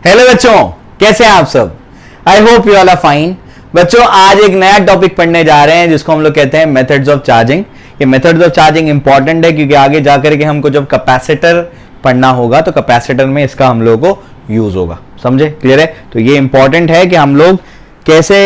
Hello बच्चों, कैसे हैं आप सब। I hope you all are fine. बच्चों, आज एक नया टॉपिक पढ़ने जा रहे हैं जिसको हम लोग कहते हैं मेथड्स ऑफ चार्जिंग। ये मेथड्स ऑफ चार्जिंग इंपॉर्टेंट है क्योंकि आगे जाकर के हमको जब कैपेसिटर पढ़ना होगा तो कैपेसिटर में इसका हम लोगों को यूज होगा। समझे? क्लियर है? तो ये इंपॉर्टेंट है कि हम लोग कैसे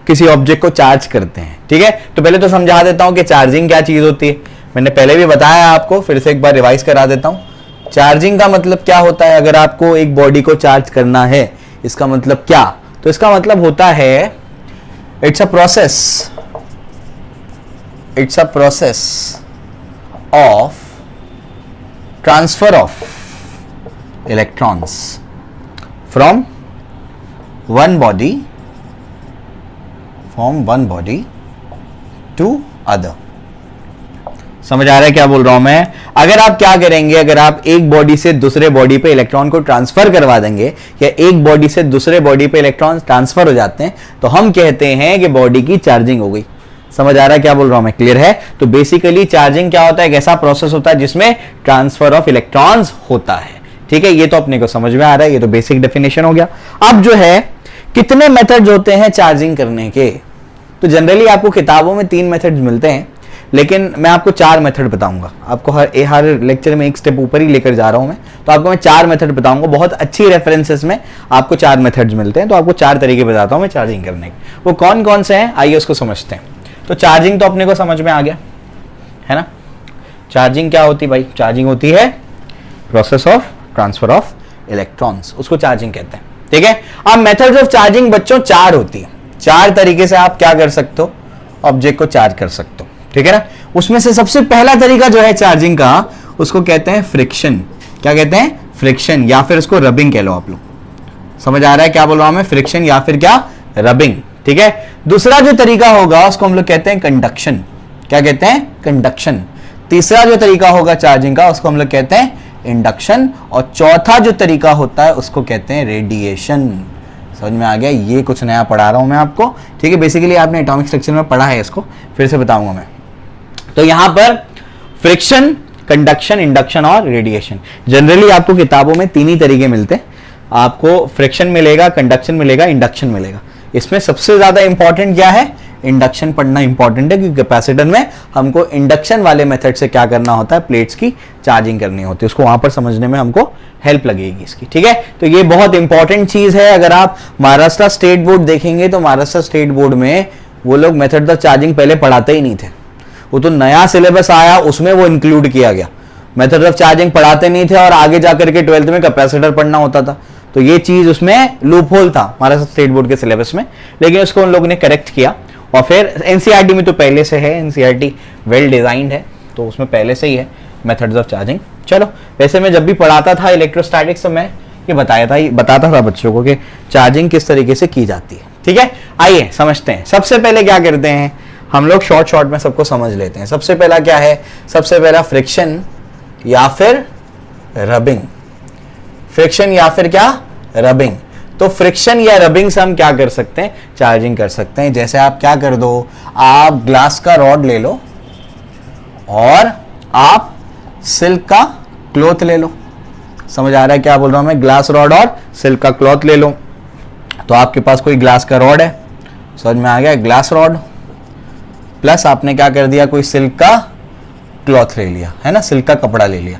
किसी ऑब्जेक्ट को चार्ज करते हैं। ठीक है, तो पहले तो समझा देता हूं कि चार्जिंग क्या चीज होती है। मैंने पहले भी बताया आपको, फिर से एक बार रिवाइज करा देता हूं। चार्जिंग का मतलब क्या होता है? अगर आपको एक बॉडी को चार्ज करना है, इसका मतलब क्या? तो इसका मतलब होता है it's a process of transfer of electrons from one body to other. समझ आ रहा है क्या बोल रहा हूं मैं? अगर आप क्या करेंगे, अगर आप एक बॉडी से दूसरे बॉडी पे इलेक्ट्रॉन को ट्रांसफर करवा देंगे या एक बॉडी से दूसरे बॉडी पे इलेक्ट्रॉन ट्रांसफर हो जाते हैं तो हम कहते हैं कि बॉडी की चार्जिंग हो गई। समझ आ रहा है क्या बोल रहा हूं मैं? क्लियर है? तो बेसिकली चार्जिंग क्या होता है? एक ऐसा प्रोसेस होता है जिसमें ट्रांसफर ऑफ इलेक्ट्रॉन्स होता है। ठीक है, ये तो अपने को समझ में आ रहा है, ये तो बेसिक डेफिनेशन हो गया। अब जो है, कितने मेथड्स होते हैं चार्जिंग करने के? तो जनरली आपको किताबों में 3 मेथड्स मिलते हैं, लेकिन मैं आपको 4 मेथड बताऊंगा। आपको हर लेक्चर में एक स्टेप ऊपर ही लेकर जा रहा हूं मैं, तो आपको मैं 4 मेथड बताऊंगा। बहुत अच्छी रेफरेंसेस में आपको 4 मेथड्स मिलते हैं, तो आपको 4 तरीके बताता हूं मैं चार्जिंग करने के। वो कौन कौन से हैं, आइए उसको समझते हैं। तो चार्जिंग तो अपने को समझ में आ गया है ना। चार्जिंग क्या होती है भाई? चार्जिंग होती है process of transfer of electrons, उसको चार्जिंग कहते हैं। ठीक है, अब मेथड्स ऑफ चार्जिंग बच्चों 4 होती है। 4 तरीके से आप क्या कर सकते हो? ऑब्जेक्ट को चार्ज कर सकते हो। ठीक है ना। उसमें से सबसे पहला तरीका जो है चार्जिंग का, उसको कहते हैं फ्रिक्शन। क्या कहते हैं? फ्रिक्शन, या फिर उसको रबिंग कह लो आप लोग। समझ आ रहा है क्या बोल रहा हूं मैं? फ्रिक्शन या फिर क्या? रबिंग। ठीक है। दूसरा जो तरीका होगा उसको हम लोग कहते हैं कंडक्शन। क्या कहते हैं? कंडक्शन। तीसरा जो तरीका होगा चार्जिंग का उसको हम लोग कहते हैं इंडक्शन। और चौथा जो तरीका होता है उसको कहते हैं रेडिएशन। समझ में आ गया? ये कुछ नया पढ़ा रहा हूं मैं आपको। ठीक है, बेसिकली आपने एटॉमिक स्ट्रक्चर में पढ़ा है, इसको फिर से बताऊंगा मैं। तो यहां पर फ्रिक्शन, कंडक्शन, इंडक्शन और रेडिएशन। जनरली आपको किताबों में 3 ही तरीके मिलते हैं। आपको फ्रिक्शन मिलेगा, कंडक्शन मिलेगा, इंडक्शन मिलेगा। इसमें सबसे ज्यादा इंपॉर्टेंट क्या है? इंडक्शन पढ़ना इंपॉर्टेंट है, क्योंकि कैपेसिटर में हमको इंडक्शन वाले मेथड से क्या करना होता है? प्लेट्स की चार्जिंग करनी होती है। उसको वहां पर समझने में हमको हेल्प लगेगी इसकी। ठीक है, तो ये बहुत इंपॉर्टेंट चीज है। अगर आप महाराष्ट्र स्टेट बोर्ड देखेंगे तो महाराष्ट्र स्टेट बोर्ड में वो लोग मेथड ऑफ चार्जिंग पहले पढ़ाते ही नहीं थे। वो तो नया सिलेबस आया, उसमें वो इंक्लूड किया गया। मेथड ऑफ चार्जिंग पढ़ाते नहीं थे और आगे जाकर के 12th में कैपेसिटर पढ़ना होता था। तो ये चीज उसमें लूप होल था महाराष्ट्र स्टेट बोर्ड के सिलेबस में, लेकिन उसको उन लोगों ने करेक्ट किया। और फिर एनसीईआरटी में तो पहले से है, एनसीईआरटी वेल डिजाइंड है, तो उसमें पहले से ही है मेथड्स ऑफ चार्जिंग। चलो, वैसे मैं जब भी पढ़ाता था इलेक्ट्रोस्टैटिक्स तो मैं ये बताता था बच्चों को कि चार्जिंग किस तरीके से की जाती है। ठीक है, आइए समझते हैं। सबसे पहले क्या करते हैं हम लोग, शॉर्ट में सबको समझ लेते हैं। सबसे पहला क्या है? सबसे पहला फ्रिक्शन या फिर रबिंग। फ्रिक्शन या फिर क्या? रबिंग। तो फ्रिक्शन या रबिंग से हम क्या कर सकते हैं? चार्जिंग कर सकते हैं। जैसे आप क्या कर दो, आप ग्लास का रॉड ले लो और आप सिल्क का क्लॉथ ले लो। समझ आ रहा है क्या बोल रहा हूं मैं? ग्लास रॉड और सिल्क का क्लॉथ ले लो। तो आपके पास कोई ग्लास का रॉड है, समझ में आ गया? ग्लास रॉड प्लस आपने क्या कर दिया? कोई सिल्क का क्लॉथ ले लिया, है ना, सिल्क का कपड़ा ले लिया।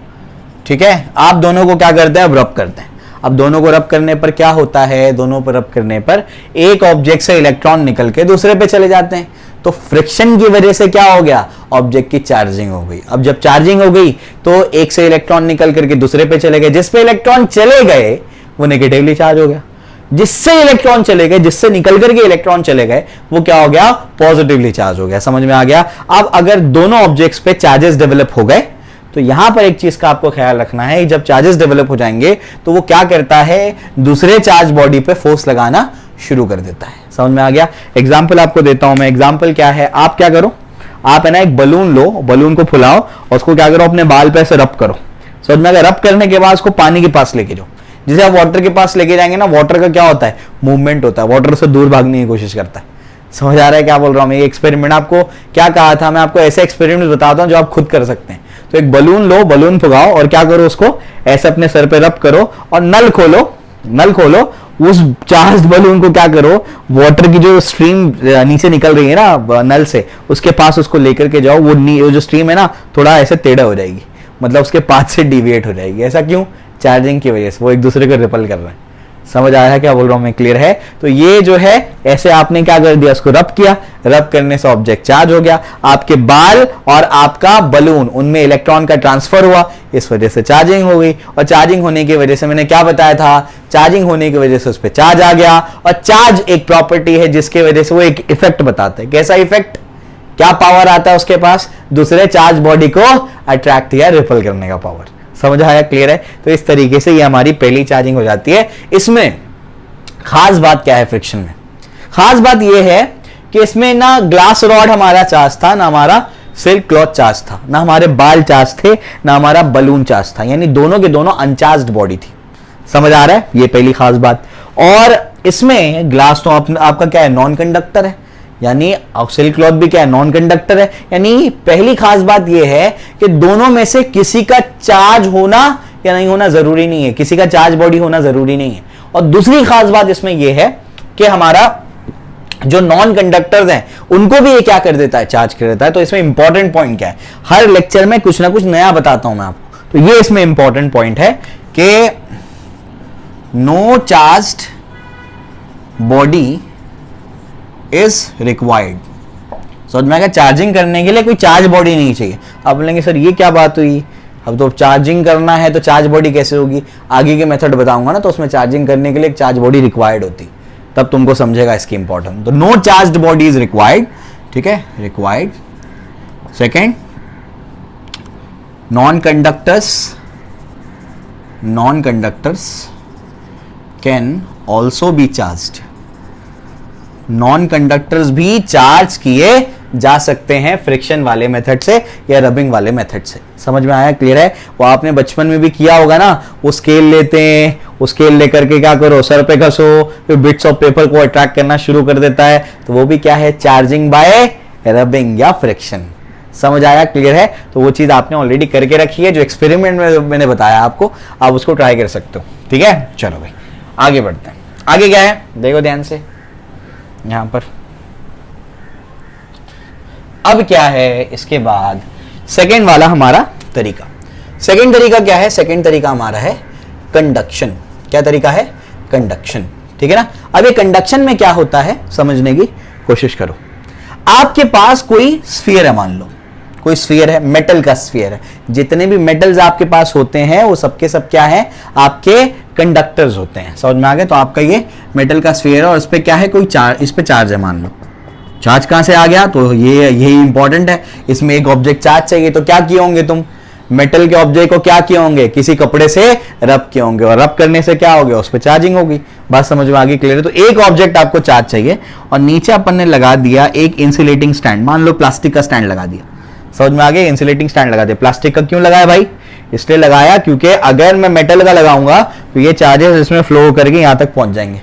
ठीक है, आप दोनों को क्या करते हैं? अब रब करते हैं। अब दोनों को रब करने पर क्या होता है? दोनों पर रब करने पर एक ऑब्जेक्ट से इलेक्ट्रॉन निकल के दूसरे पे चले जाते हैं। तो फ्रिक्शन की वजह से क्या हो गया? ऑब्जेक्ट की चार्जिंग हो गई। अब जब चार्जिंग हो गई तो एक से इलेक्ट्रॉन निकल करके दूसरे पे चले गए। जिस पे इलेक्ट्रॉन चले गए वो नेगेटिवली चार्ज हो गया। जिससे इलेक्ट्रॉन चले गए, जिससे निकल करके इलेक्ट्रॉन चले गए, वो क्या हो गया? पॉजिटिवली चार्ज हो गया। समझ में आ गया? अब अगर दोनों ऑब्जेक्ट्स पे चार्जेस डेवलप हो गए तो यहां पर एक चीज का आपको ख्याल रखना है, जब चार्जेस डेवलप हो जाएंगे तो वो क्या करता है? दूसरे चार्ज बॉडी पे फोर्स लगाना शुरू कर देता है। समझ में आ गया? एग्जाम्पल आपको देता हूं मैं। एग्जाम्पल क्या है? आप क्या करो, आप है ना एक बलून लो, बलून को फुलाओ और उसको क्या करो? अपने बाल पे ऐसे रब करो। समझ में आ गया? रब करने के बाद उसको पानी के पास लेके जाओ। जैसे आप वाटर के पास लेके जाएंगे ना, वाटर का क्या होता है? मूवमेंट होता है, वाटर से दूर भागने की कोशिश करता है। समझ आ रहा है क्या बोल रहा हूं मैं? ये एक्सपेरिमेंट आपको क्या कहा था मैं? आपको ऐसे एक्सपेरिमेंट बताता हूं जो आप खुद कर सकते हैं। तो एक बलून लो, बलून फुगाओ और क्या करो? उसको ऐसे अपने सर पे रब करो और नल खोलो नल खोलो, उस चार्ज बलून को क्या करो, वाटर की जो स्ट्रीम नीचे निकल रही है ना नल से, उसके पास उसको लेकर के जाओ, वो जो स्ट्रीम है ना थोड़ा ऐसे टेढ़ा हो जाएगी, मतलब उसके पाथ से डिविएट हो जाएगी। ऐसा क्यों? चार्जिंग की वजह से, वो एक दूसरे को रिपल कर रहे हैं। समझ आया है क्या बोल रहा हूं मैं? क्लियर है? तो ये जो है ऐसे आपने क्या कर दिया, उसको रब किया, रब करने से ऑब्जेक्ट चार्ज हो गया, आपके बाल और आपका बलून उनमें इलेक्ट्रॉन का ट्रांसफर हुआ, इस वजह से चार्जिंग हो गई। और चार्जिंग होने की वजह से मैंने क्या बताया था, चार्जिंग होने की वजह से उस पर चार्ज आ गया। और चार्ज एक प्रॉपर्टी है जिसकी वजह से वो एक इफेक्ट बताता है। कैसा इफेक्ट? क्या पावर आता है उसके पास? दूसरे चार्ज बॉडी को अट्रैक्ट या रिपल करने का पावर। समझ आया? क्लियर है? तो इस तरीके से ये हमारी पहली चार्जिंग हो जाती है। इसमें खास बात क्या है फ्रिक्शन में? खास बात ये है कि इसमें ना ग्लास रॉड हमारा चार्ज था, ना हमारा सिल्क क्लॉथ चार्ज था, ना हमारे बाल चार्ज थे, ना हमारा बलून चार्ज था, यानी दोनों के दोनों अनचार्ज्ड बॉडी थी। समझ आ रहा है? ये पहली खास बात। और इसमें ग्लास तो आपका क्या है, नॉन कंडक्टर है, यानी सिल्क क्लॉथ भी क्या है, नॉन कंडक्टर है। यानी पहली खास बात यह है कि दोनों में से किसी का चार्ज होना या नहीं होना जरूरी नहीं है, किसी का चार्ज बॉडी होना जरूरी नहीं है। और दूसरी खास बात इसमें यह है कि हमारा जो नॉन कंडक्टर्स हैं उनको भी ये क्या कर देता है, चार्ज कर देता है। तो इसमें इंपॉर्टेंट पॉइंट क्या है, हर लेक्चर में कुछ ना कुछ नया बताता हूं मैं आपको। तो ये इसमें इंपॉर्टेंट पॉइंट है कि no charged body is required. समझ में आएगा? चार्जिंग करने के लिए कोई चार्ज बॉडी नहीं चाहिए। आप बोलेंगे सर ये क्या बात हुई, अब तो चार्जिंग करना है तो चार्ज बॉडी कैसे होगी? आगे के मेथड बताऊंगा ना, तो उसमें चार्जिंग करने के लिए एक चार्ज बॉडी रिक्वायर्ड होती, तब तुमको समझेगा इसकी इंपॉर्टेंस। तो no charged body is required, ठीक है, required. Second, non conductors can also be charged. Non conductors भी चार्ज किए जा सकते हैं फ्रिक्शन वाले मेथड से या रबिंग वाले मेथड से। समझ में आया? क्लियर है? वो आपने बचपन में भी किया होगा ना, वो स्केल लेते हैं, वो स्केल लेकर के क्या करो, सर पे घसो, फिर बिट्स ऑफ पेपर को अट्रैक्ट करना शुरू कर देता है, तो वो भी क्या है, चार्जिंग बाय रबिंग या फ्रिक्शन। समझ आया? क्लियर है? तो वो चीज आपने ऑलरेडी करके रखी है, जो एक्सपेरिमेंट में मैंने बताया आपको, आप उसको ट्राई कर सकते हो। ठीक है, चलो भाई आगे बढ़ते हैं। आगे क्या है देखो ध्यान से, यहां पर अब क्या है, इसके बाद सेकेंड वाला हमारा तरीका। सेकेंड तरीका क्या है? सेकेंड तरीका हमारा है कंडक्शन। क्या तरीका है? कंडक्शन। ठीक है ना? अब ये कंडक्शन में क्या होता है समझने की कोशिश करो। आपके पास कोई स्फीयर है, मान लो कोई स्फीयर है, मेटल का स्फीयर है। जितने भी मेटल्स आपके पास होते हैं वो सबके सब क्या है, आपके कंडक्टर्स होते हैं। समझ में आ गया? तो आपका ये मेटल का स्फीयर है और इस पे क्या है, कोई चार्ज, इस पे चार्ज है मान लो। चार्ज कहां से आ गया? तो ये यही इंपॉर्टेंट है। इसमें एक ऑब्जेक्ट चार्ज चाहिए, तो क्या किए होंगे तुम, मेटल के ऑब्जेक्ट को क्या किए होंगे, किसी कपड़े से रब किए होंगे, और रब करने से क्या हो गया, उस पर चार्जिंग होगी। बात समझ में आ गई? क्लियर है? तो एक ऑब्जेक्ट आपको चार्ज चाहिए और नीचे अपन ने लगा दिया एक इंसुलेटिंग स्टैंड, मान लो प्लास्टिक का स्टैंड लगा दिया। समझ में आ गया? इंसुलेटिंग स्टैंड लगा दिया। प्लास्टिक का क्यों लगाया भाई? इसलिए लगाया क्योंकि अगर मैं मेटल का लगाऊंगा तो ये चार्जेस इसमें फ्लो करके यहां तक पहुंच जाएंगे।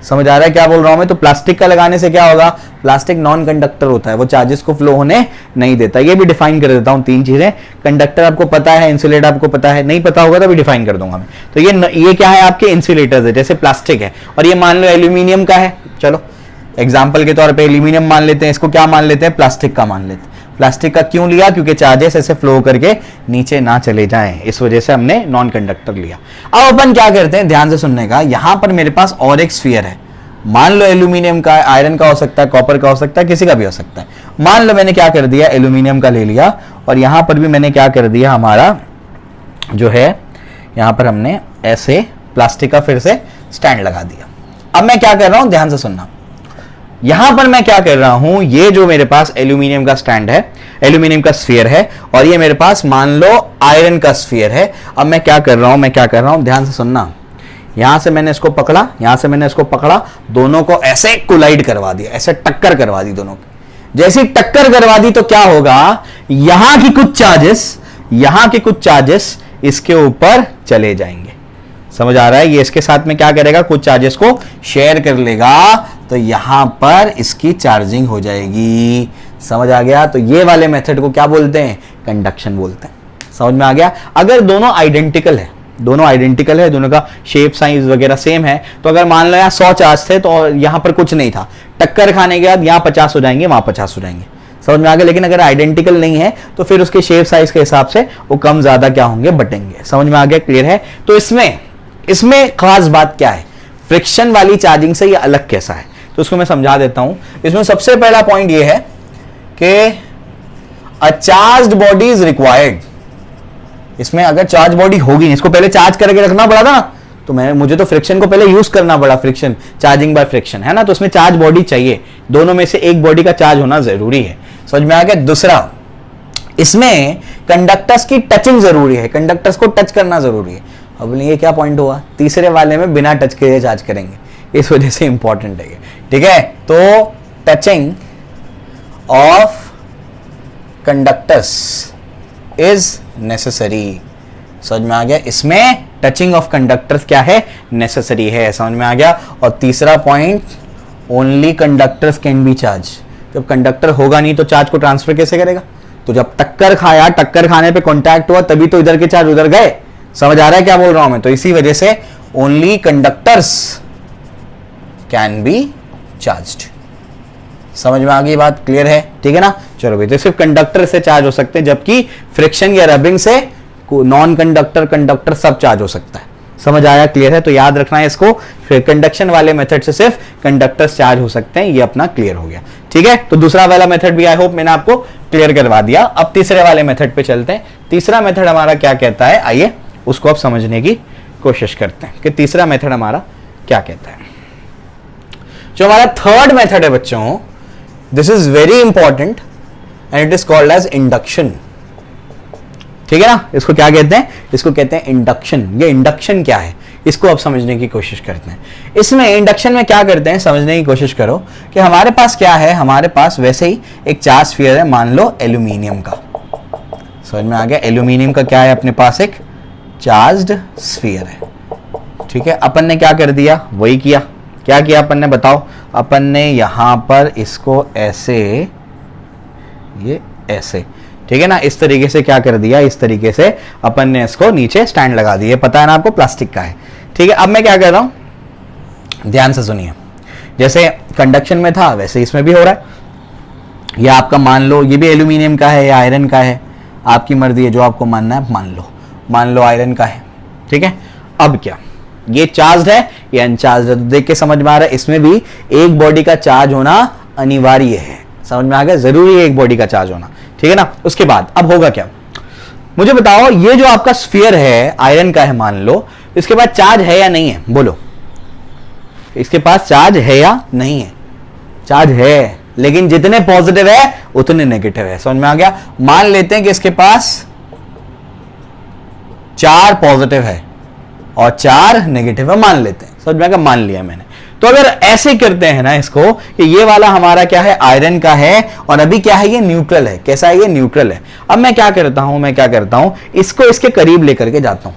समझ आ रहा है क्या बोल रहा हूं मैं? तो प्लास्टिक का लगाने से क्या होगा, प्लास्टिक नॉन कंडक्टर होता है, वो चार्जेस को फ्लो होने नहीं देता। ये भी डिफाइन कर देता हूं, तीन चीजें। कंडक्टर आपको पता है, इंसुलेटर आपको पता है, नहीं पता होगा तो भी डिफाइन कर दूंगा मैं। तो ये क्या है, आपके इंसुलेटर्स है। जैसे प्लास्टिक है और ये मान लो एल्यूमिनियम का है, चलो एग्जाम्पल के तौर पर एल्यूमिनियम मान लेते हैं, इसको क्या मान लेते हैं, प्लास्टिक का मान लेते हैं। प्लास्टिक का क्यों लिया? क्योंकि चार्जेस ऐसे फ्लो करके नीचे ना चले जाएं, इस वजह से हमने नॉन कंडक्टर लिया। अब अपन क्या करते हैं, ध्यान से सुनने का। यहां पर मेरे पास और एक स्फीयर है, मान लो एल्यूमिनियम का, आयरन का हो सकता है, कॉपर का हो सकता है, किसी का भी हो सकता है। मान लो मैंने क्या कर दिया, एल्यूमिनियम का ले लिया और यहां पर भी मैंने क्या कर दिया, हमारा जो है यहां पर हमने ऐसे प्लास्टिक का फिर से स्टैंड लगा दिया। अब मैं क्या कर रहा हूं, ध्यान से सुनना। यहां पर मैं क्या कर रहा हूं, ये जो मेरे पास एल्यूमिनियम का स्टैंड है, एल्यूमिनियम का स्फीयर है, और ये मेरे पास मान लो आयरन का स्फीयर है। अब मैं क्या कर रहा हूं, ध्यान से सुनना। यहां से मैंने इसको पकड़ा, यहां से मैंने इसको पकड़ा, दोनों को ऐसे कोलाइड करवा दिया, ऐसे टक्कर करवा दी दोनों की। जैसी टक्कर करवा दी तो क्या होगा, यहां की कुछ चार्जेस इसके ऊपर चले जाएंगे। समझ आ रहा है? ये इसके साथ में क्या करेगा, कुछ चार्जेस को शेयर कर लेगा, तो यहां पर इसकी चार्जिंग हो जाएगी। समझ आ गया? तो ये वाले मेथड को क्या बोलते हैं, कंडक्शन बोलते हैं। समझ में आ गया? अगर दोनों आइडेंटिकल है, दोनों आइडेंटिकल है, दोनों का शेप साइज वगैरह सेम है। तो अगर मान लो यहाँ 100 चार्ज थे तो यहाँ पर कुछ नहीं था, टक्कर खाने के बाद यहाँ 50 हो जाएंगे, वहां 50 हो जाएंगे, समझ में आ गया। लेकिन अगर आइडेंटिकल नहीं है तो फिर उसके शेप साइज के हिसाब से वो कम ज्यादा क्या होंगे, बटेंगे। समझ में आ गया, क्लियर है। तो इसमें खास बात क्या है, फ्रिक्शन वाली चार्जिंग से ये अलग कैसा है, तो उसको मैं समझा देता हूं। इसमें सबसे पहला पॉइंट ये है कि अ चार्ज्ड बॉडी इज रिक्वायर्ड। इसमें अगर चार्ज बॉडी होगी, इसको पहले चार्ज करके रखना पड़ा था ना, तो मुझे तो फ्रिक्शन को पहले यूज करना पड़ा, फ्रिक्शन चार्जिंग बाय फ्रिक्शन है ना, तो उसमें चार्ज बॉडी चाहिए, दोनों में से एक बॉडी का चार्ज होना जरूरी है। समझ में आ गया। दूसरा, इसमें कंडक्टर्स की टचिंग जरूरी है, कंडक्टर्स को टच करना जरूरी है। अब ये क्या पॉइंट हुआ, तीसरे वाले में बिना टच किए चार्ज करेंगे, इस वजह से इंपॉर्टेंट है, ठीक है। तो touching of conductors is necessary. समझ में आ गया, इसमें टचिंग ऑफ कंडक्टर्स क्या है, नेसेसरी है। समझ में आ गया। और तीसरा point, only conductors can be charge. जब कंडक्टर होगा नहीं तो चार्ज को ट्रांसफर कैसे करेगा, तो जब टक्कर खाया, टक्कर खाने पे कांटेक्ट हुआ, तभी तो इधर के चार्ज उधर गए। समझ आ रहा है क्या बोल रहा हूं मैं। तो इसी वजह से only conductors can be charged. समझ में आ गई बात, क्लियर है, ठीक है ना। चलो भाई, तो सिर्फ कंडक्टर से चार्ज हो सकते हैं, जबकि फ्रिक्शन या रबिंग से नॉन कंडक्टर, कंडक्टर सब चार्ज हो सकता है। समझ आया, क्लियर है। तो याद रखना है इसको, फिर कंडक्शन वाले मेथड से सिर्फ कंडक्टर्स चार्ज हो सकते हैं, ये अपना क्लियर हो गया, ठीक है। तो दूसरा वाला मेथड भी आई होप मैंने आपको क्लियर करवा दिया। अब तीसरे वाले मेथड पे चलते हैं। तीसरा मेथड हमारा क्या कहता है, आइए उसको अब समझने की कोशिश करते हैं कि तीसरा मेथड हमारा क्या कहता है। जो हमारा थर्ड मेथड है बच्चों, this is very important and it is called as induction, ठीक है ना। इसको क्या कहते हैं, इसको कहते हैं इंडक्शन। ये इंडक्शन क्या है, इसको अब समझने की कोशिश करते हैं। इसमें इंडक्शन में क्या करते हैं, समझने की कोशिश करो कि हमारे पास क्या है, हमारे पास वैसे ही एक चार्ज स्फीयर है, मान लो एल्यूमिनियम का। समझ में आ गया, एल्यूमिनियम का क्या है अपने पास, एक चार्ज्ड स्फीयर है, ठीक है। अपन ने क्या कर दिया, वही किया, क्या किया अपन ने बताओ, अपन ने यहां पर इसको ऐसे, ये ऐसे, ठीक है ना, इस तरीके से क्या कर दिया, इस तरीके से अपन ने इसको नीचे स्टैंड लगा दिया, पता है ना आपको प्लास्टिक का है, ठीक है। अब मैं क्या कर रहा हूं, ध्यान से सुनिए, जैसे कंडक्शन में था वैसे इसमें भी हो रहा है। ये आपका मान लो ये भी एल्यूमिनियम का है या आयरन का है, आपकी मर्जी है, जो आपको मानना है मान लो आयरन का है, ठीक है। अब क्या, ये चार्ज है, ये अनचार्ज है, तो देख के समझ में आ रहा है इसमें भी एक बॉडी का चार्ज होना अनिवार्य है। समझ में आ गया, जरूरी है एक बॉडी का चार्ज होना, ठीक है ना। उसके बाद अब होगा क्या, मुझे बताओ, ये जो आपका स्फीयर है आयरन का है मान लो, इसके बाद चार्ज है या नहीं है, बोलो, इसके पास चार्ज है या नहीं है, चार्ज है, लेकिन जितने पॉजिटिव है उतने नेगेटिव है। समझ में आ गया। मान लेते हैं कि इसके पास 4 पॉजिटिव है और 4 नेगेटिव है, मान लेते हैं, समझ में आ गया, मान लिया मैंने। तो अगर ऐसे करते हैं ना इसको कि ये वाला हमारा क्या है, आयरन का है, और अभी क्या है, ये न्यूट्रल है। कैसा है, ये न्यूट्रल है। अब मैं क्या करता हूं, इसको इसके करीब लेकर के जाता हूं।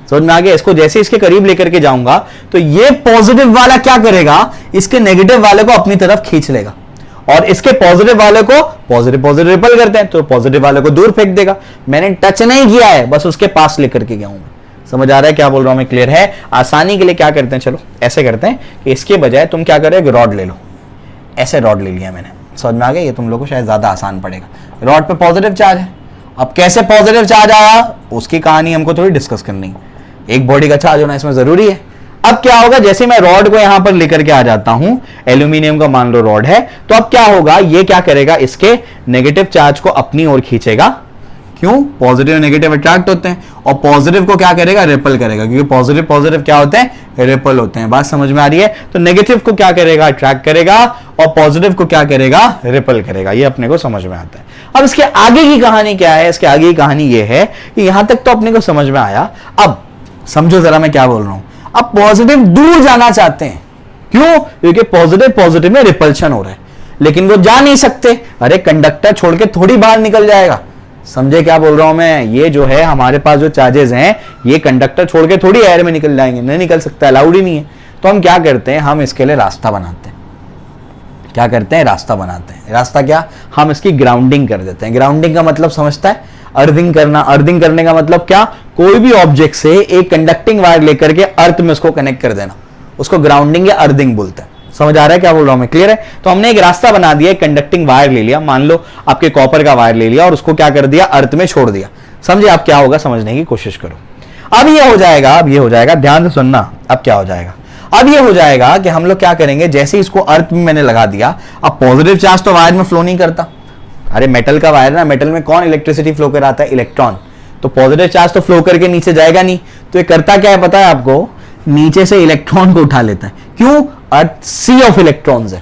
समझ में आ गया। इसको जैसे इसके करीब लेकर के जाऊंगा तो ये पॉजिटिव वाला क्या करेगा, इसके नेगेटिव वाले को अपनी तरफ खींच लेगा, और इसके पॉजिटिव वाले को पॉजिटिव रिपल करते हैं, तो पॉजिटिव वाले को दूर फेंक देगा। मैंने टच नहीं किया है, बस उसके पास लेकर के गया हूं। समझ आ रहा है क्या बोल रहा हूं मैं, क्लियर है। आसानी के लिए क्या करते हैं, चलो ऐसे करते हैं कि इसके बजाय तुम क्या करो, एक रॉड ले लो, ऐसे रॉड ले लिया मैंने। समझ में आ गया, ये तुम लोगों को शायद ज्यादा आसान पड़ेगा। रॉड पे पॉजिटिव चार्ज है, अब कैसे पॉजिटिव चार्ज आया उसकी कहानी हमको थोड़ी डिस्कस करनी है, एक बॉडी का चार्ज होना इसमें जरूरी है। अब क्या होगा, जैसे मैं रॉड को यहां पर लेकर के आ जाता हूं, एल्यूमिनियम का मान लो रॉड है, तो अब क्या होगा, ये क्या करेगा, इसके नेगेटिव चार्ज को अपनी ओर खींचेगा। क्यों, पॉजिटिव नेगेटिव अट्रैक्ट होते हैं, और पॉजिटिव को क्या करेगा, रिपल करेगा, क्योंकि पॉजिटिव क्या होते हैं, रिपल होते हैं। बात समझ में आ रही है। तो नेगेटिव को क्या करेगा, अट्रैक्ट करेगा, और पॉजिटिव को क्या करेगा, रिपल करेगा। ये अपने को समझ में आता है। अब इसके आगे की कहानी क्या है, इसके आगे की कहानी ये है कि यहां तक तो अपने को समझ में आया। अब समझो जरा मैं क्या बोल रहा हूं। अब पॉजिटिव दूर जाना चाहते हैं, क्यों, क्योंकि पॉजिटिव में रिपल्शन हो रहा है, लेकिन वो जा नहीं सकते। अरे कंडक्टर छोड़ के थोड़ी बाहर निकल जाएगा, समझे क्या बोल रहा हूं मैं। ये जो है हमारे पास जो चार्जेस हैं, ये कंडक्टर छोड़ के थोड़ी एयर में निकल जाएंगे, नहीं निकल सकता, अलाउड ही नहीं है। तो हम क्या करते हैं, हम इसके लिए रास्ता बनाते हैं। क्या करते हैं, रास्ता बनाते हैं। रास्ता क्या, हम इसकी ग्राउंडिंग कर देते हैं। ग्राउंडिंग का मतलब समझता है, अर्थिंग करना, अर्थिंग करने का मतलब क्या, कोई भी ऑब्जेक्ट से एक कंडक्टिंग वायर लेकर के अर्थ में उसको कनेक्ट कर देना, उसको ग्राउंडिंग या अर्थिंग बोलते हैं। समझ आ रहा है क्या बोल रहा हूं मैं, क्लियर है? तो हमने एक रास्ता बना दिया, एक कंडक्टिंग वायर ले लिया, मान लो आपके कॉपर का वायर ले लिया और उसको क्या कर दिया, अर्थ में छोड़ दिया। समझे आप क्या होगा, समझने की कोशिश करो। अब ये हो जाएगा, अब ये हो जाएगा, ध्यान से सुनना, अब क्या हो जाएगा, अब ये हो जाएगा कि हम लोग क्या करेंगे, जैसे ही इसको अर्थ में मैंने लगा दिया, अब पॉजिटिव चार्ज तो वायर में फ्लो नहीं करता। अरे मेटल का वायर ना, मेटल में कौन इलेक्ट्रिसिटी फ्लो कराता है, इलेक्ट्रॉन। तो पॉजिटिव चार्ज तो फ्लो करके नीचे जाएगा नहीं, तो ये करता क्या है पता है आपको, नीचे से इलेक्ट्रॉन को उठा लेता है। क्यों? अर्थ सी ऑफ इलेक्ट्रॉन्स है।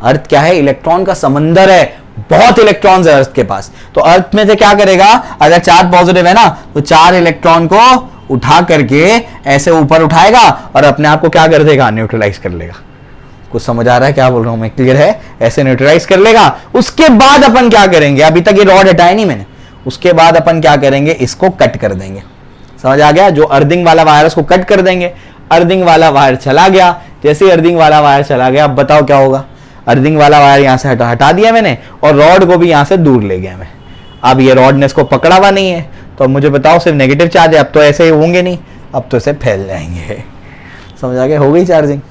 अर्थ क्या है, इलेक्ट्रॉन का समंदर है, बहुत इलेक्ट्रॉन्स है अर्थ के पास। तो अर्थ में से क्या करेगा, अगर चार्ज पॉजिटिव है ना, तो 4 इलेक्ट्रॉन को उठा करके ऐसे ऊपर उठाएगा और अपने आप को क्या कर देगा, न्यूट्रलाइज कर लेगा। कुछ समझ आ रहा है क्या बोल रहा हूं मैं, क्लियर है? ऐसे न्यूट्रलाइज कर लेगा। उसके बाद अपन क्या करेंगे, अभी तक ये रॉड हटाया नहीं मैंने, उसके बाद अपन क्या करेंगे, इसको कट कर देंगे। समझ आ गया? जो अर्थिंग वाला वायर उसको कट कर देंगे, अर्थिंग वाला वायर चला गया। जैसे ही अर्थिंग वाला वायर चला गया, अब बताओ क्या होगा, अर्थिंग वाला वायर यहां से हटा दिया मैंने और रॉड को भी यहां से दूर ले गया मैं। अब ये रॉड ने इसको पकड़ा हुआ नहीं है, तो अब मुझे बताओ सिर्फ नेगेटिव चार्ज है, अब तो ऐसे होंगे नहीं, अब तो इसे फैल जाएंगे। समझ आ गया? हो गई चार्जिंग?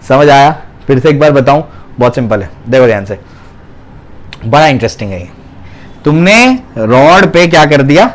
समझ आया? फिर से एक बार बताऊं, बहुत सिंपल है, देखो ध्यान से, बड़ा इंटरेस्टिंग है ये। तुमने रॉड पे क्या कर दिया,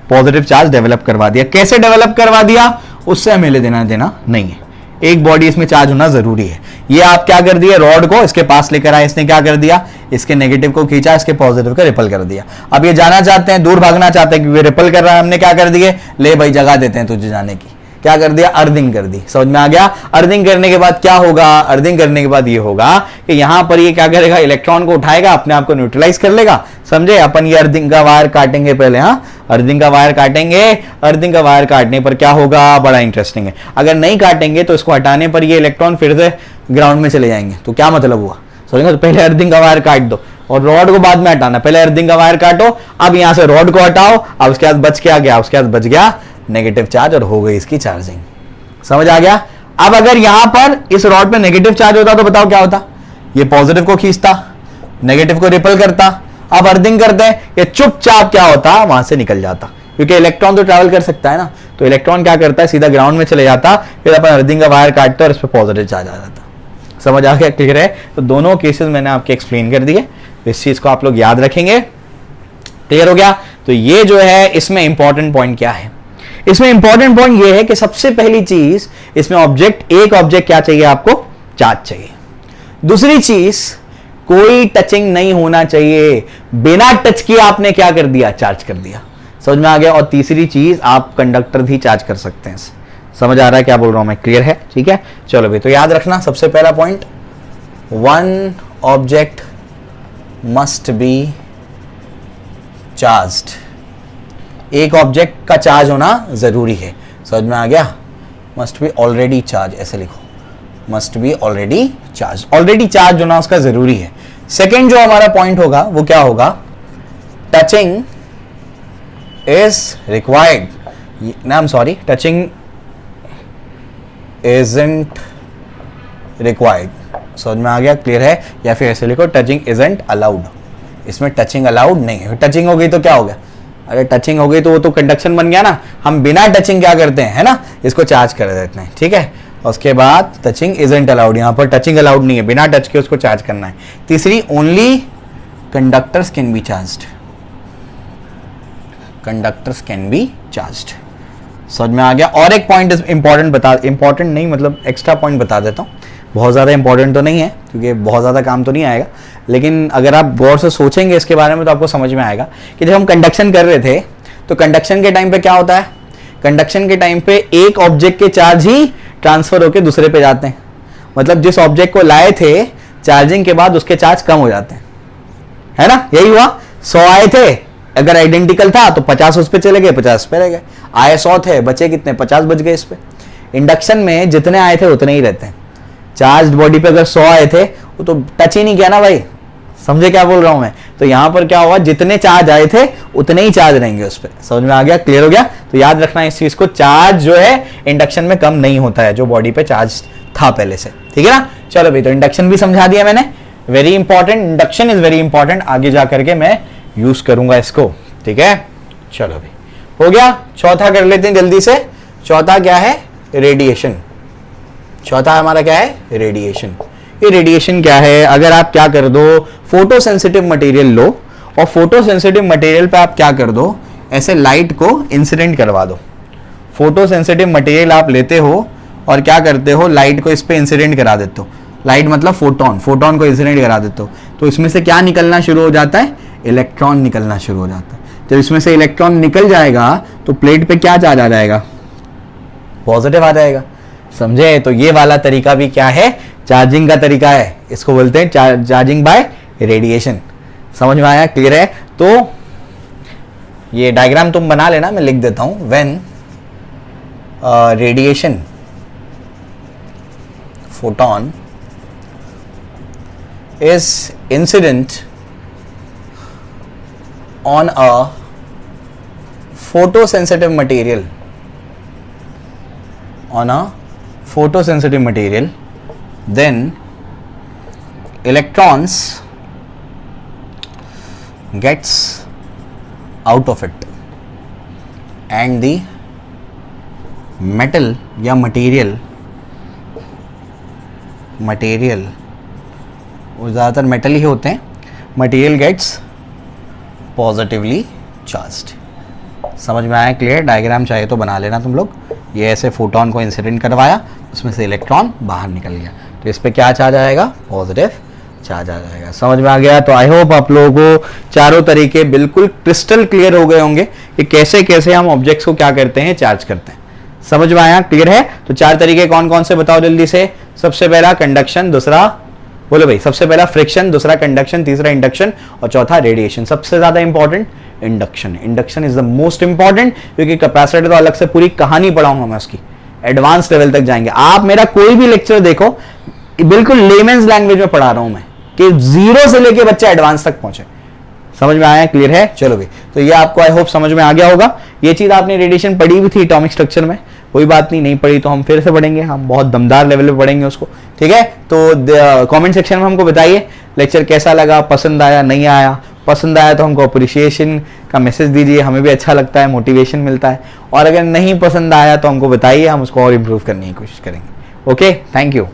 पॉजिटिव चार्ज डेवलप करवा दिया। कैसे डेवलप करवा दिया, उससे हमें लेना देना नहीं है। एक बॉडी इसमें चार्ज होना जरूरी है। ये आप क्या कर दिए, रॉड को इसके पास लेकर आए, इसने क्या कर दिया, इसके नेगेटिव को खींचा, इसके पॉजिटिव को रिपल कर दिया। अब ये जाना चाहते हैं, दूर भागना चाहते हैं क्योंकि रिपल कर रहा है, हमने क्या कर दिए, ले भाई जगह देते हैं तुझे जाने की। क्या कर दिया, अर्थिंग कर दी। समझ में आ गया? अर्थिंग करने के बाद क्या होगा, अर्थिंग करने के बाद ये होगा कि यहां पर ये क्या करेगा, इलेक्ट्रॉन को उठाएगा, अपने आप को न्यूट्रलाइज कर लेगा। समझे? अपन ये अर्थिंग का वायर काटेंगे पहले, हाँ अर्थिंग का वायर काटेंगे। अर्थिंग का वायर काटने पर क्या होगा, बड़ा इंटरेस्टिंग है। अगर नहीं काटेंगे तो इसको हटाने पर ये इलेक्ट्रॉन फिर से ग्राउंड में चले जाएंगे। तो क्या मतलब हुआ, समझेंगे? तो पहले अर्थिंग का वायर काट दो और रॉड को बाद में हटाना, पहले अर्थिंग का वायर काटो, अब यहां से रॉड को हटाओ, अब उसके बाद बच क्या गया, उसके बाद बच गया नेगेटिव चार्ज और हो गई इसकी चार्जिंग। समझ आ गया? अब अगर यहां पर इस रॉड पे नेगेटिव चार्ज होता तो बताओ क्या होता, ये पॉजिटिव को खींचता, नेगेटिव को रिपल करता। अब अर्थिंग करते हैं, ये चुपचाप क्या होता, वहां से निकल जाता, क्योंकि इलेक्ट्रॉन तो ट्रैवल कर सकता है ना। तो इलेक्ट्रॉन क्या करता है, सीधा ग्राउंड में चले जाता, फिर अपन अर्थिंग का वायर काटते और इस पर पॉजिटिव चार्ज आ जाता। समझ आ गया? क्लियर है? तो दोनों केसेस मैंने आपके एक्सप्लेन कर दिए, इस चीज को आप लोग याद रखेंगे। क्लियर हो गया? तो ये जो है इसमें इंपॉर्टेंट पॉइंट क्या है, इसमें इंपॉर्टेंट पॉइंट ये है कि सबसे पहली चीज इसमें ऑब्जेक्ट, एक ऑब्जेक्ट क्या चाहिए आपको, चार्ज चाहिए। दूसरी चीज, कोई टचिंग नहीं होना चाहिए, बिना टच किए आपने क्या कर दिया, चार्ज कर दिया। समझ में आ गया? और तीसरी चीज, आप कंडक्टर भी चार्ज कर सकते हैं। समझ आ रहा है क्या बोल रहा हूं मैं, क्लियर है? ठीक है, चलो भाई, तो याद रखना सबसे पहला point, one object must be charged. एक ऑब्जेक्ट का चार्ज होना जरूरी है। समझ में आ गया? मस्ट बी ऑलरेडी चार्ज, ऐसे लिखो, must be already charge, already charge होना उसका जरूरी है। सेकेंड जो हमारा पॉइंट होगा वो क्या होगा, टचिंग इज रिक्वायर्ड, नाम सॉरी, टचिंग इजंट रिक्वायर्ड। समझ में आ गया? क्लियर है? या फिर ऐसे लिखो, टचिंग इजंट अलाउड। इसमें टचिंग अलाउड नहीं है। टचिंग हो गई तो क्या हो गया, अगर टचिंग हो गई तो वो तो कंडक्शन बन गया ना। हम बिना टचिंग क्या करते हैं, है ना, इसको चार्ज कर देते हैं। ठीक है, उसके बाद टचिंग इजंट अलाउड, यहां पर टचिंग अलाउड नहीं है, बिना टच के उसको चार्ज करना है। तीसरी, only conductors can be charged, conductors can be charged. समझ में आ गया? और एक पॉइंट इंपॉर्टेंट नहीं, मतलब एक्स्ट्रा पॉइंट बता देता हूं, बहुत ज़्यादा इंपॉर्टेंट तो नहीं है क्योंकि बहुत ज़्यादा काम तो नहीं आएगा, लेकिन अगर आप गौर से सोचेंगे इसके बारे में तो आपको समझ में आएगा कि जब हम कंडक्शन कर रहे थे तो कंडक्शन के टाइम पे क्या होता है, कंडक्शन के टाइम पे एक ऑब्जेक्ट के चार्ज ही ट्रांसफर होकर दूसरे पे जाते हैं। मतलब जिस ऑब्जेक्ट को लाए थे, चार्जिंग के बाद उसके चार्ज कम हो जाते हैं, है ना, यही हुआ। 100 आए थे, अगर आइडेंटिकल था तो 50 उस पे चले गए, 50 पे रह गए। आए 100 थे, बचे कितने, 50 बच गए इस पे। इंडक्शन में जितने आए थे उतने ही रहते हैं। चार्ज बॉडी पे अगर 100 आए थे वो तो टच ही नहीं किया ना भाई, समझे क्या बोल रहा हूं मैं। तो यहां पर क्या हुआ, जितने चार्ज आए थे उतने ही चार्ज रहेंगे उस पर। समझ में आ गया? क्लियर हो गया? तो याद रखना इस चीज को, चार्ज जो है इंडक्शन में कम नहीं होता है जो बॉडी पे चार्ज था पहले से। ठीक है ना? चलो भाई, तो इंडक्शन भी समझा दिया मैंने, very important, induction is very important, आगे जाकर के मैं यूज करूंगा इसको। ठीक है, चलो भाई हो गया। चौथा कर लेते हैं जल्दी से। चौथा क्या है? रेडिएशन। चौथा हमारा क्या है? रेडिएशन। ये रेडिएशन क्या है? अगर आप क्या कर दो, फोटो सेंसिटिव मटेरियल लो और फोटो सेंसिटिव मटेरियल पे आप क्या कर दो, ऐसे लाइट को इंसिडेंट करवा दो। फोटो सेंसिटिव मटेरियल आप लेते हो और क्या करते हो, लाइट को इस पे इंसिडेंट करा देते हो। लाइट मतलब फोटोन, फोटोन को इंसिडेंट करा देते हो, तो इसमें से क्या निकलना शुरू हो जाता है? इलेक्ट्रॉन निकलना शुरू हो जाता है। जब इसमें से इलेक्ट्रॉन निकल जाएगा तो प्लेट पे क्या चार्ज आ जाएगा? पॉजिटिव आ जाएगा। समझे? तो ये वाला तरीका भी क्या है? चार्जिंग का तरीका है। इसको बोलते हैं चार्जिंग बाय रेडिएशन। समझ में आया? क्लियर है? तो ये डायग्राम तुम बना लेना, मैं लिख देता हूं। When radiation photon is incident on a photosensitive material, then electrons gets out of it and the metal या material वो ज़्यादातर मेटल ही होते हैं, मटेरियल गेट्स पॉजिटिवली चार्ज्ड। समझ में आया? क्लियर? डायग्राम चाहे तो बना लेना तुम लोग। ये ऐसे फोटोन को इंसिडेंट करवाया, उसमें से इलेक्ट्रॉन बाहर निकल गया, तो इस पे क्या चार्ज आएगा? पॉजिटिव चार्ज आ जाएगा। समझ में आ गया? तो आई होप आप लोगों को चारों तरीके बिल्कुल क्रिस्टल क्लियर हो गए होंगे कि कैसे कैसे हम ऑब्जेक्ट्स को क्या करते हैं, चार्ज करते हैं। समझ में आया? क्लियर है? तो चार तरीके कौन कौन से बताओ जल्दी से। सबसे पहला कंडक्शन, दूसरा बोलो भाई, सबसे पहला फ्रिक्शन, दूसरा कंडक्शन, तीसरा इंडक्शन और चौथा रेडिएशन। सबसे ज्यादा important induction. Induction is the most important, क्योंकि कैपेसिटर तो अलग से पूरी कहानी पढ़ाऊंगा मैं उसकी, एडवांस लेवल तक जाएंगे। आप मेरा कोई भी लेक्चर देखो, बिल्कुल लेमेंस लैंग्वेज में पढ़ा रहा हूं मैं, कि जीरो से लेके बच्चा एडवांस तक पहुंचे। समझ में आया? क्लियर है? चलो भाई, तो ये आपको आई होप समझ में आ गया होगा। ये चीज आपने रेडिएशन पढ़ी भी थी एटॉमिक स्ट्रक्चर में, कोई बात नहीं पढ़ी तो हम फिर से पढ़ेंगे, हम बहुत दमदार लेवल पे पढ़ेंगे उसको। ठीक है? तो कमेंट सेक्शन में हमको बताइए लेक्चर कैसा लगा, पसंद आया, नहीं आया। पसंद आया तो हमको अप्रिशिएशन का मैसेज दीजिए, हमें भी अच्छा लगता है, मोटिवेशन मिलता है। और अगर नहीं पसंद आया तो हमको बताइए, हम उसको और इम्प्रूव करने की कोशिश करेंगे। Okay, thank you.